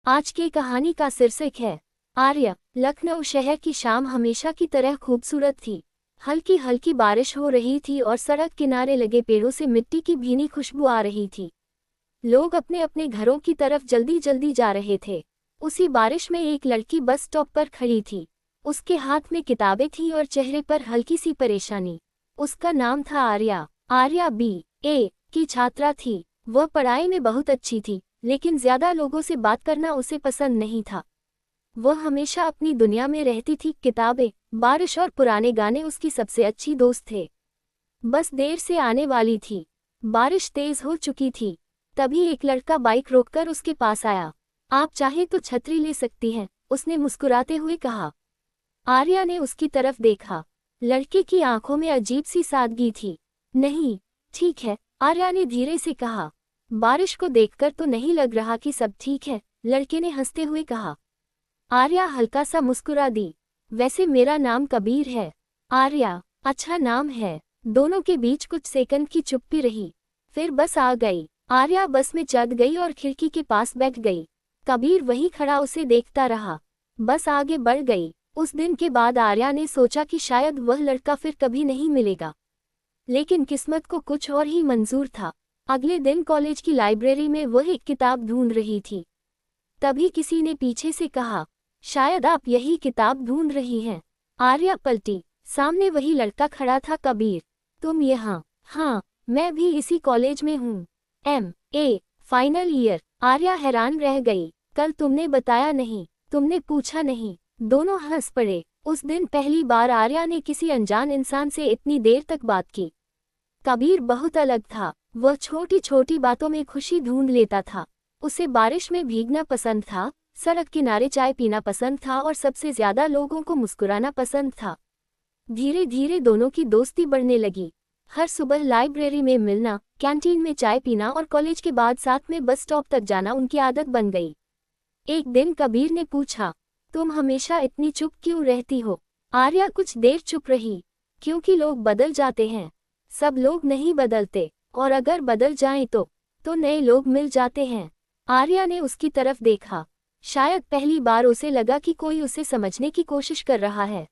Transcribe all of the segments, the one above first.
आज की कहानी का शीर्षक है आर्या। लखनऊ शहर की शाम हमेशा की तरह खूबसूरत थी। हल्की हल्की बारिश हो रही थी और सड़क किनारे लगे पेड़ों से मिट्टी की भीनी खुशबू आ रही थी। लोग अपने अपने घरों की तरफ जल्दी जल्दी जा रहे थे। उसी बारिश में एक लड़की बस स्टॉप पर खड़ी थी। उसके हाथ में किताबें थीं और चेहरे पर हल्की सी परेशानी। उसका नाम था आर्या। आर्या BA की छात्रा थी। वह पढ़ाई में बहुत अच्छी थी, लेकिन ज्यादा लोगों से बात करना उसे पसंद नहीं था। वह हमेशा अपनी दुनिया में रहती थी। किताबें, बारिश और पुराने गाने उसकी सबसे अच्छी दोस्त थे। बस देर से आने वाली थी। बारिश तेज हो चुकी थी। तभी एक लड़का बाइक रोककर उसके पास आया। आप चाहे तो छतरी ले सकती हैं, उसने मुस्कुराते हुए कहा। आर्या ने उसकी तरफ देखा। लड़के की आंखों में अजीब सी सादगी थी। नहीं, ठीक है, आर्या ने धीरे से कहा। बारिश को देखकर तो नहीं लग रहा कि सब ठीक है, लड़के ने हंसते हुए कहा। आर्या हल्का सा मुस्कुरा दी। वैसे मेरा नाम कबीर है। आर्या, अच्छा नाम है। दोनों के बीच कुछ सेकंड की चुप्पी रही। फिर बस आ गई। आर्या बस में चढ़ गई और खिड़की के पास बैठ गई। कबीर वहीं खड़ा उसे देखता रहा। बस आगे बढ़ गई। उस दिन के बाद आर्या ने सोचा कि शायद वह लड़का फिर कभी नहीं मिलेगा। लेकिन किस्मत को कुछ और ही मंजूर था। अगले दिन कॉलेज की लाइब्रेरी में वह एक किताब ढूंढ रही थी। तभी किसी ने पीछे से कहा, शायद आप यही किताब ढूंढ रही हैं। आर्या पलटी। सामने वही लड़का खड़ा था। कबीर, तुम यहाँ? हाँ, मैं भी इसी कॉलेज में हूँ। MA final year. आर्या हैरान रह गई। कल तुमने बताया नहीं, तुमने पूछा नहीं। दोनों हंस पड़े। उस दिन पहली बार आर्या ने किसी अनजान इंसान से इतनी देर तक बात की। कबीर बहुत अलग था। वह छोटी छोटी बातों में खुशी ढूंढ लेता था। उसे बारिश में भीगना पसंद था, सड़क किनारे चाय पीना पसंद था और सबसे ज्यादा लोगों को मुस्कुराना पसंद था। धीरे धीरे दोनों की दोस्ती बढ़ने लगी। हर सुबह लाइब्रेरी में मिलना, कैंटीन में चाय पीना और कॉलेज के बाद साथ में बस स्टॉप तक जाना उनकी आदत बन गई। एक दिन कबीर ने पूछा, तुम हमेशा इतनी चुप क्यों रहती हो? आर्या कुछ देर चुप रही। क्योंकि लोग बदल जाते हैं। सब लोग नहीं बदलते, और अगर बदल जाएं तो नए लोग मिल जाते हैं। आर्या ने उसकी तरफ देखा। शायद पहली बार उसे लगा कि कोई उसे समझने की कोशिश कर रहा है।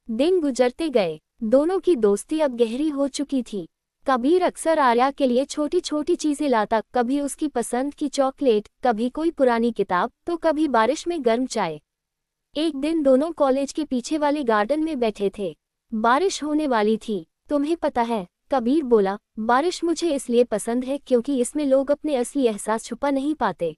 दिन गुजरते गए। दोनों की दोस्ती अब गहरी हो चुकी थी। कबीर अक्सर आर्या के लिए छोटी छोटी चीजें लाता, कभी उसकी पसंद की चॉकलेट, कभी कोई पुरानी किताब, तो कभी बारिश में गर्म चाय। एक दिन दोनों कॉलेज के पीछे वाले गार्डन में बैठे थे। बारिश होने वाली थी। तुम्हें पता है, कबीर बोला, बारिश मुझे इसलिए पसंद है क्योंकि इसमें लोग अपने असली एहसास छुपा नहीं पाते।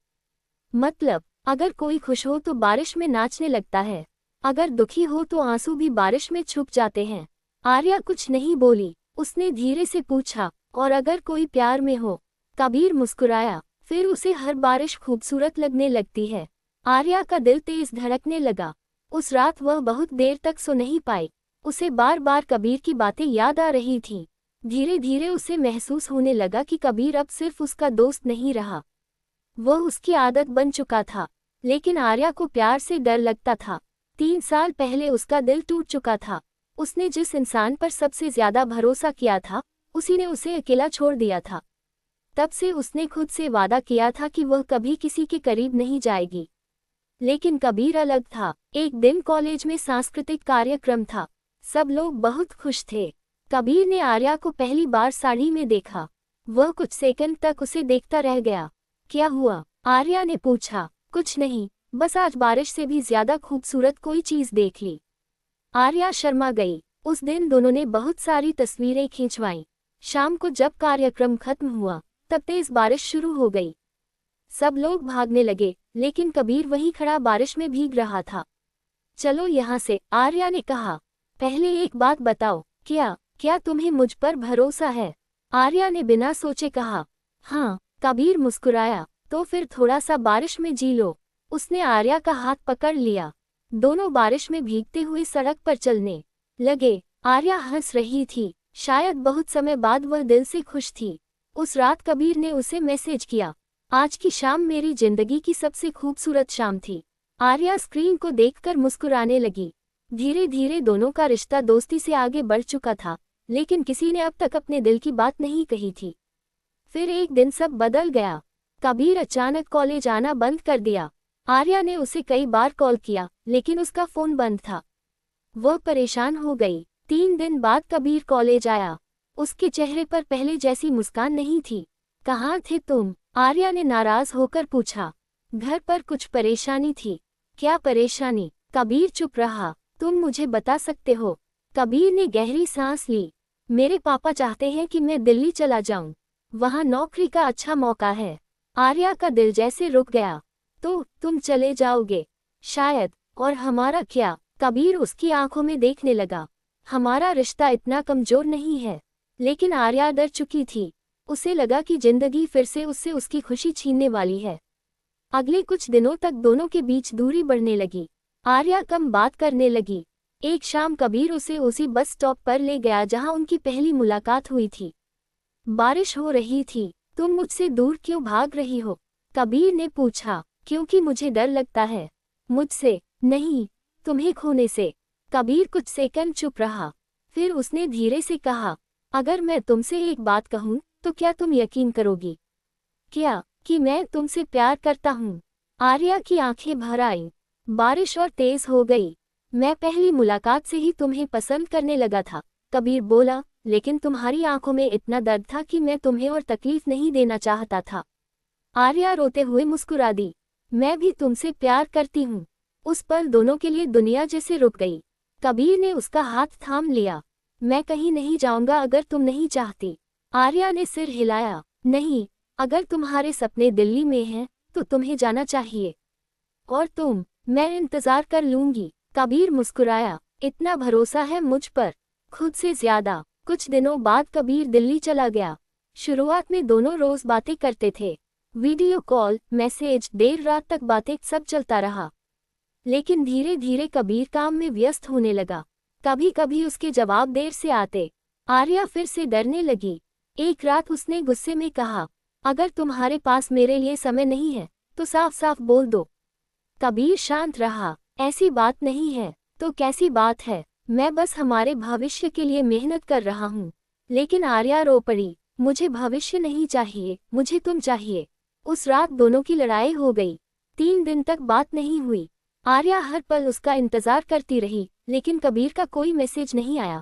मतलब, अगर कोई खुश हो तो बारिश में नाचने लगता है, अगर दुखी हो तो आंसू भी बारिश में छुप जाते हैं। आर्या कुछ नहीं बोली। उसने धीरे से पूछा, और अगर कोई प्यार में हो? कबीर मुस्कुराया। फिर उसे हर बारिश खूबसूरत लगने लगती है। आर्या का दिल तेज धड़कने लगा। उस रात वह बहुत देर तक सो नहीं पाई। उसे बार बार कबीर की बातें याद आ रही थीं। धीरे धीरे उसे महसूस होने लगा कि कबीर अब सिर्फ उसका दोस्त नहीं रहा, वह उसकी आदत बन चुका था। लेकिन आर्या को प्यार से डर लगता था। 3 साल पहले उसका दिल टूट चुका था। उसने जिस इंसान पर सबसे ज्यादा भरोसा किया था, उसी ने उसे अकेला छोड़ दिया था। तब से उसने खुद से वादा किया था कि वह कभी किसी के करीब नहीं जाएगी। लेकिन कबीर अलग था। एक दिन कॉलेज में सांस्कृतिक कार्यक्रम था। सब लोग बहुत खुश थे। कबीर ने आर्या को पहली बार साड़ी में देखा। वह कुछ सेकंड तक उसे देखता रह गया। क्या हुआ? आर्या ने पूछा। कुछ नहीं, बस आज बारिश से भी ज्यादा खूबसूरत कोई चीज देख ली। आर्या शर्मा गई। उस दिन दोनों ने बहुत सारी तस्वीरें खींचवाईं। शाम को जब कार्यक्रम खत्म हुआ, तब तेज बारिश शुरू हो गई। सब लोग भागने लगे, लेकिन कबीर वहीं खड़ा बारिश में भीग रहा था। चलो यहाँ से, आर्या ने कहा। पहले एक बात बताओ, क्या तुम्हें मुझ पर भरोसा है? आर्या ने बिना सोचे कहा। हाँ। कबीर मुस्कुराया। तो फिर थोड़ा सा बारिश में जी लो। उसने आर्या का हाथ पकड़ लिया। दोनों बारिश में भीगते हुए सड़क पर चलने लगे। आर्या हंस रही थी। शायद बहुत समय बाद वह दिल से खुश थी। उस रात कबीर ने उसे मैसेज किया, आज की शाम मेरी जिंदगी की सबसे खूबसूरत शाम थी। आर्या स्क्रीन को देखकर मुस्कुराने लगी। धीरे धीरे दोनों का रिश्ता दोस्ती से आगे बढ़ चुका था, लेकिन किसी ने अब तक अपने दिल की बात नहीं कही थी। फिर एक दिन सब बदल गया। कबीर अचानक कॉलेज आना बंद कर दिया। आर्या ने उसे कई बार कॉल किया लेकिन उसका फोन बंद था। वह परेशान हो गई। 3 दिन बाद कबीर कॉलेज आया। उसके चेहरे पर पहले जैसी मुस्कान नहीं थी। कहाँ थे तुम? आर्या ने नाराज होकर पूछा। घर पर कुछ परेशानी थी। क्या परेशानी? कबीर चुप रहा। तुम मुझे बता सकते हो? कबीर ने गहरी सांस ली। मेरे पापा चाहते हैं कि मैं दिल्ली चला जाऊं। वहां नौकरी का अच्छा मौका है। आर्या का दिल जैसे रुक गया। तो तुम चले जाओगे? शायद। और हमारा क्या? कबीर उसकी आंखों में देखने लगा। हमारा रिश्ता इतना कमजोर नहीं है। लेकिन आर्या डर चुकी थी। उसे लगा कि जिंदगी फिर से उससे उसकी खुशी छीनने वाली है। अगले कुछ दिनों तक दोनों के बीच दूरी बढ़ने लगी। आर्या कम बात करने लगी। एक शाम कबीर उसे उसी बस स्टॉप पर ले गया जहां उनकी पहली मुलाकात हुई थी। बारिश हो रही थी। तुम मुझसे दूर क्यों भाग रही हो? कबीर ने पूछा। क्योंकि मुझे डर लगता है। मुझसे? नहीं, तुम्हें खोने से। कबीर कुछ सेकंड चुप रहा। फिर उसने धीरे से कहा, अगर मैं तुमसे एक बात कहूं तो क्या तुम यकीन करोगी? क्या? कि मैं तुमसे प्यार करता हूँ। आर्या की आंखें भर आईं। बारिश और तेज हो गई। मैं पहली मुलाकात से ही तुम्हें पसंद करने लगा था, कबीर बोला, लेकिन तुम्हारी आंखों में इतना दर्द था कि मैं तुम्हें और तकलीफ नहीं देना चाहता था। आर्या रोते हुए मुस्कुरा दी। मैं भी तुमसे प्यार करती हूँ। उस पल दोनों के लिए दुनिया जैसे रुक गई। कबीर ने उसका हाथ थाम लिया। मैं कहीं नहीं जाऊंगा अगर तुम नहीं चाहती। आर्या ने सिर हिलाया। नहीं, अगर तुम्हारे सपने दिल्ली में हैं तो तुम्हें जाना चाहिए। और तुम? मैं इंतजार कर लूंगी। कबीर मुस्कुराया। इतना भरोसा है मुझ पर? खुद से ज्यादा। कुछ दिनों बाद कबीर दिल्ली चला गया। शुरुआत में दोनों रोज बातें करते थे। वीडियो कॉल, मैसेज, देर रात तक बातें, सब चलता रहा। लेकिन धीरे धीरे कबीर काम में व्यस्त होने लगा। कभी कभी उसके जवाब देर से आते। आर्या फिर से डरने लगी। एक रात उसने गुस्से में कहा, अगर तुम्हारे पास मेरे लिए समय नहीं है तो साफ साफ बोल दो। कबीर शांत रहा। ऐसी बात नहीं है। तो कैसी बात है? मैं बस हमारे भविष्य के लिए मेहनत कर रहा हूँ। लेकिन आर्या रो पड़ी। मुझे भविष्य नहीं चाहिए, मुझे तुम चाहिए। उस रात दोनों की लड़ाई हो गई। 3 दिन तक बात नहीं हुई। आर्या हर पल उसका इंतजार करती रही, लेकिन कबीर का कोई मैसेज नहीं आया।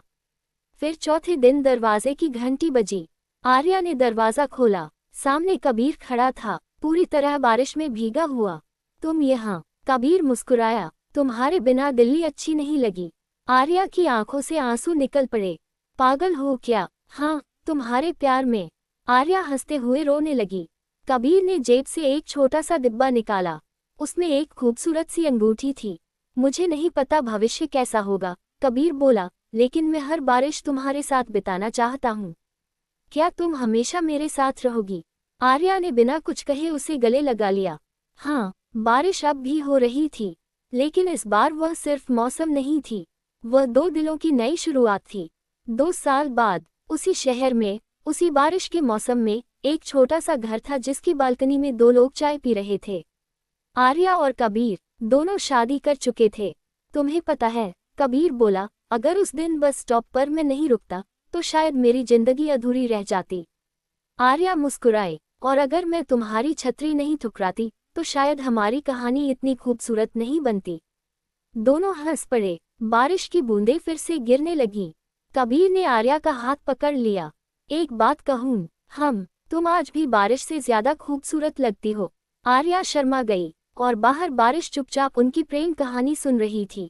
फिर चौथे दिन दरवाजे की घंटी बजी। आर्या ने दरवाजा खोला। सामने कबीर खड़ा था, पूरी तरह बारिश में भीगा हुआ। तुम यहाँ? कबीर मुस्कुराया। तुम्हारे बिना दिल्ली अच्छी नहीं लगी। आर्या की आंखों से आंसू निकल पड़े। पागल हो क्या? हाँ, तुम्हारे प्यार में। आर्या हंसते हुए रोने लगी। कबीर ने जेब से एक छोटा सा डिब्बा निकाला। उसमें एक खूबसूरत सी अंगूठी थी। मुझे नहीं पता भविष्य कैसा होगा, कबीर बोला, लेकिन मैं हर बारिश तुम्हारे साथ बिताना चाहता हूँ। क्या तुम हमेशा मेरे साथ रहोगी? आर्या ने बिना कुछ कहे उसे गले लगा लिया। हाँ, बारिश अब भी हो रही थी, लेकिन इस बार वह सिर्फ मौसम नहीं थी, वह दो दिलों की नई शुरुआत थी। 2 साल बाद, उसी शहर में, उसी बारिश के मौसम में, एक छोटा सा घर था जिसकी बालकनी में 2 लोग चाय पी रहे थे। आर्या और कबीर, दोनों शादी कर चुके थे। तुम्हें पता है, कबीर बोला, अगर उस दिन बस स्टॉप पर मैं नहीं रुकता तो शायद मेरी जिंदगी अधूरी रह जाती। आर्या मुस्कुराई। और अगर मैं तुम्हारी छतरी नहीं ठुकराती तो शायद हमारी कहानी इतनी खूबसूरत नहीं बनती। दोनों हंस पड़े। बारिश की बूंदें फिर से गिरने लगीं। कबीर ने आर्या का हाथ पकड़ लिया। एक बात कहूँ, तुम आज भी बारिश से ज्यादा खूबसूरत लगती हो। आर्या शर्मा गई और बाहर बारिश चुपचाप उनकी प्रेम कहानी सुन रही थी।